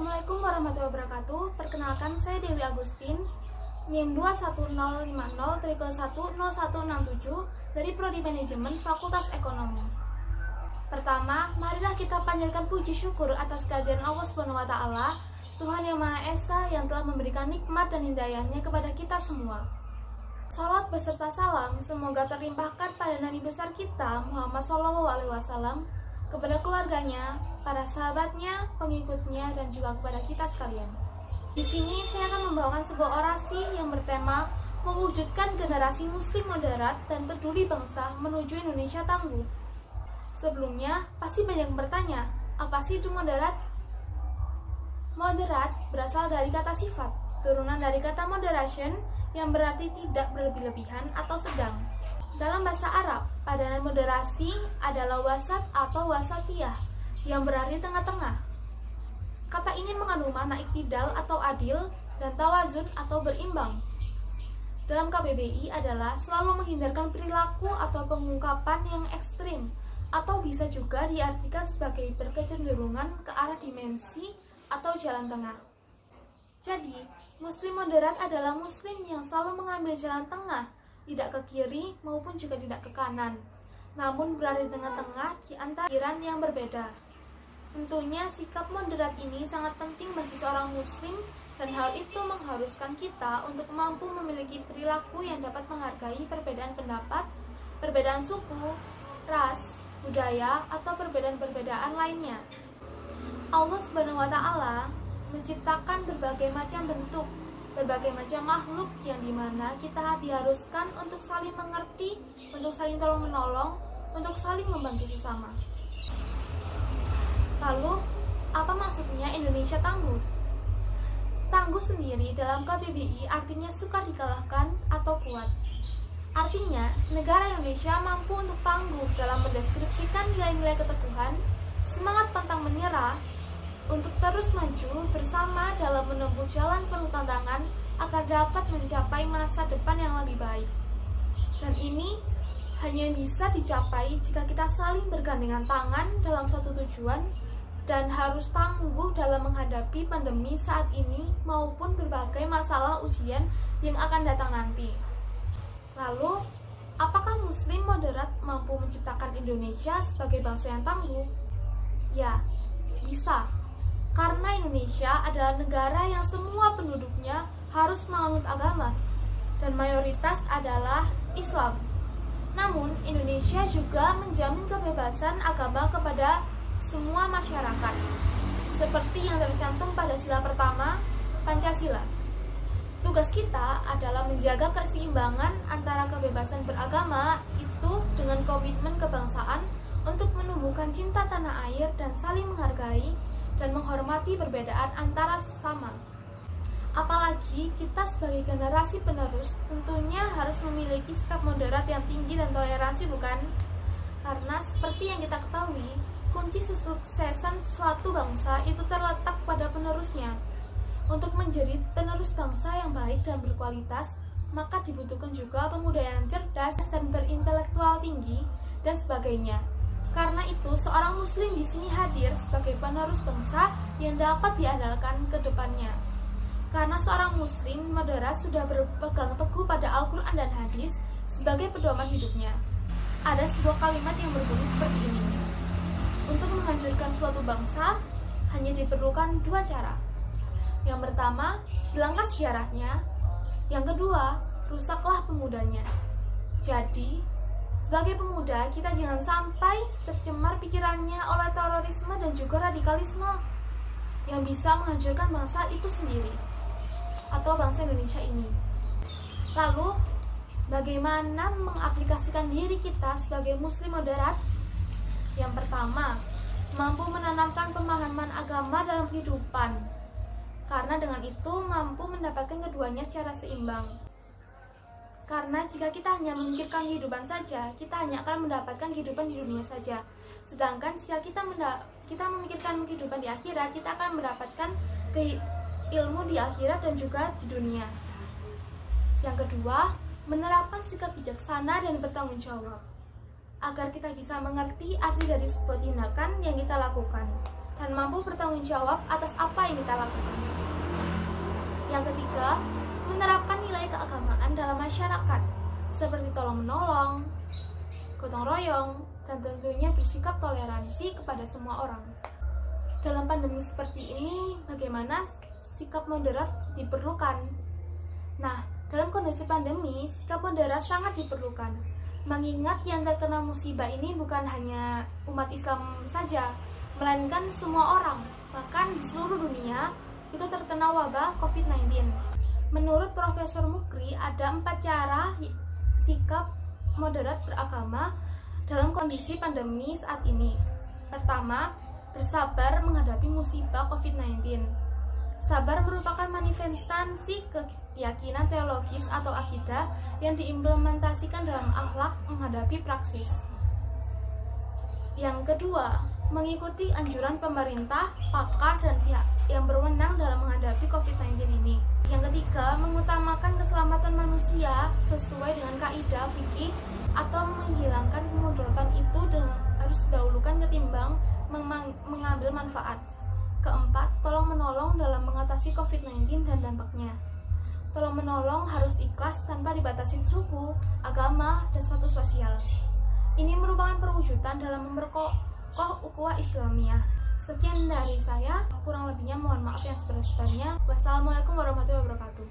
Assalamualaikum warahmatullahi wabarakatuh. Perkenalkan, saya Dewi Agustin, NIM 2105011110167 dari Prodi Manajemen Fakultas Ekonomi. Pertama, marilah kita panjatkan puji syukur atas kehadiran Allah SWT, Tuhan yang Maha Esa yang telah memberikan nikmat dan hidayahnya kepada kita semua. Salat beserta salam semoga terlimpahkan pada Nabi besar kita Muhammad SAW, kepada keluarganya, para sahabatnya, pengikutnya, dan juga kepada kita sekalian. Di sini saya akan membawakan sebuah orasi yang bertema mewujudkan generasi muslim moderat dan peduli bangsa menuju Indonesia tangguh. Sebelumnya, pasti banyak yang bertanya, apa sih itu moderat? Moderat berasal dari kata sifat, turunan dari kata moderation yang berarti tidak berlebih-lebihan atau sedang. Dalam bahasa Arab, padanan moderasi adalah wasat atau wasatiyah, yang berarti tengah-tengah. Kata ini mengandung makna iktidal atau adil dan tawazun atau berimbang. Dalam KBBI adalah selalu menghindarkan perilaku atau pengungkapan yang ekstrim, atau bisa juga diartikan sebagai berkecenderungan ke arah dimensi atau jalan tengah. Jadi, muslim moderat adalah muslim yang selalu mengambil jalan tengah, tidak ke kiri maupun juga tidak ke kanan, namun berada di tengah-tengah di antara pikiran yang berbeda. Tentunya sikap moderat ini sangat penting bagi seorang muslim, dan hal itu mengharuskan kita untuk mampu memiliki perilaku yang dapat menghargai perbedaan pendapat, perbedaan suku, ras, budaya, atau perbedaan-perbedaan lainnya. Allah Subhanahu wa Ta'ala menciptakan berbagai macam bentuk, berbagai macam makhluk yang dimana kita diharuskan untuk saling mengerti, untuk saling tolong-menolong, untuk saling membantu sesama. Lalu, apa maksudnya Indonesia tangguh? Tangguh sendiri dalam KBBI artinya sukar dikalahkan atau kuat. Artinya, negara Indonesia mampu untuk tangguh dalam mendeskripsikan nilai-nilai keteguhan, semangat pantang menyerah, untuk terus maju bersama dalam menempuh jalan penuh tantangan agar dapat mencapai masa depan yang lebih baik. Dan ini hanya bisa dicapai jika kita saling bergandengan tangan dalam satu tujuan dan harus tangguh dalam menghadapi pandemi saat ini maupun berbagai masalah ujian yang akan datang nanti. Lalu, apakah muslim moderat mampu menciptakan Indonesia sebagai bangsa yang tangguh? Ya, bisa. Karena Indonesia adalah negara yang semua penduduknya harus menganut agama, dan mayoritas adalah Islam. Namun, Indonesia juga menjamin kebebasan agama kepada semua masyarakat, seperti yang tercantum pada sila pertama, Pancasila. Tugas kita adalah menjaga keseimbangan antara kebebasan beragama itu dengan komitmen kebangsaan untuk menumbuhkan cinta tanah air dan saling menghargai dan menghormati perbedaan antara sesama. Apalagi kita sebagai generasi penerus tentunya harus memiliki sikap moderat yang tinggi dan toleransi, bukan? Karena seperti yang kita ketahui, kunci kesuksesan suatu bangsa itu terletak pada penerusnya. Untuk menjadi penerus bangsa yang baik dan berkualitas, maka dibutuhkan juga pemuda yang cerdas dan berintelektual tinggi dan sebagainya. Karena itu, seorang muslim di sini hadir sebagai penerus bangsa yang dapat diandalkan ke depannya. Karena seorang muslim moderat sudah berpegang teguh pada Al-Quran dan hadis sebagai pedoman hidupnya. Ada sebuah kalimat yang berbunyi seperti ini. Untuk menghancurkan suatu bangsa, hanya diperlukan dua cara. Yang pertama, hilangkan sejarahnya. Yang kedua, rusaklah pemudanya. Jadi, sebagai pemuda, kita jangan sampai tercemar pikirannya oleh terorisme dan juga radikalisme yang bisa menghancurkan bangsa itu sendiri atau bangsa Indonesia ini. Lalu, bagaimana mengaplikasikan diri kita sebagai muslim moderat? Yang pertama, mampu menanamkan pemahaman agama dalam kehidupan, karena dengan itu mampu mendapatkan keduanya secara seimbang. Karena jika kita hanya memikirkan kehidupan saja, kita hanya akan mendapatkan kehidupan di dunia saja. Sedangkan jika kita memikirkan kehidupan di akhirat, kita akan mendapatkan ilmu di akhirat dan juga di dunia. Yang kedua, menerapkan sikap bijaksana dan bertanggung jawab, agar kita bisa mengerti arti dari sebuah tindakan yang kita lakukan. dan mampu bertanggung jawab atas apa yang kita lakukan. Yang ketiga, menerapkan nilai keagamaan dalam masyarakat, seperti tolong-menolong, gotong royong, dan tentunya bersikap toleransi kepada semua orang. Dalam pandemi seperti ini, bagaimana sikap moderat diperlukan? Nah, dalam kondisi pandemi, sikap moderat sangat diperlukan. Mengingat yang terkena musibah ini bukan hanya umat Islam saja, melainkan semua orang, bahkan di seluruh dunia itu terkena wabah COVID-19. Menurut Profesor Mukri, ada 4 cara sikap moderat beragama dalam kondisi pandemi saat ini. Pertama, bersabar menghadapi musibah COVID-19. Sabar merupakan manifestasi keyakinan teologis atau akidah yang diimplementasikan dalam akhlak menghadapi praksis. Yang kedua, mengikuti anjuran pemerintah, pakar, dan pihak yang berwenang dalam menghadapi COVID-19 ini. Yang ketiga, mengutamakan keselamatan manusia sesuai dengan kaidah fikih atau menghilangkan kemudaratan itu harus didahulukan ketimbang mengambil manfaat. Keempat, tolong-menolong dalam mengatasi COVID-19 dan dampaknya. Tolong-menolong harus ikhlas tanpa dibatasi suku, agama, dan status sosial. Ini merupakan perwujudan dalam memperkokoh ukhuwah Islamiyah. Sekian dari saya, kurang lebihnya mohon maaf yang sebesar-besarnya. Wassalamualaikum warahmatullahi wabarakatuh.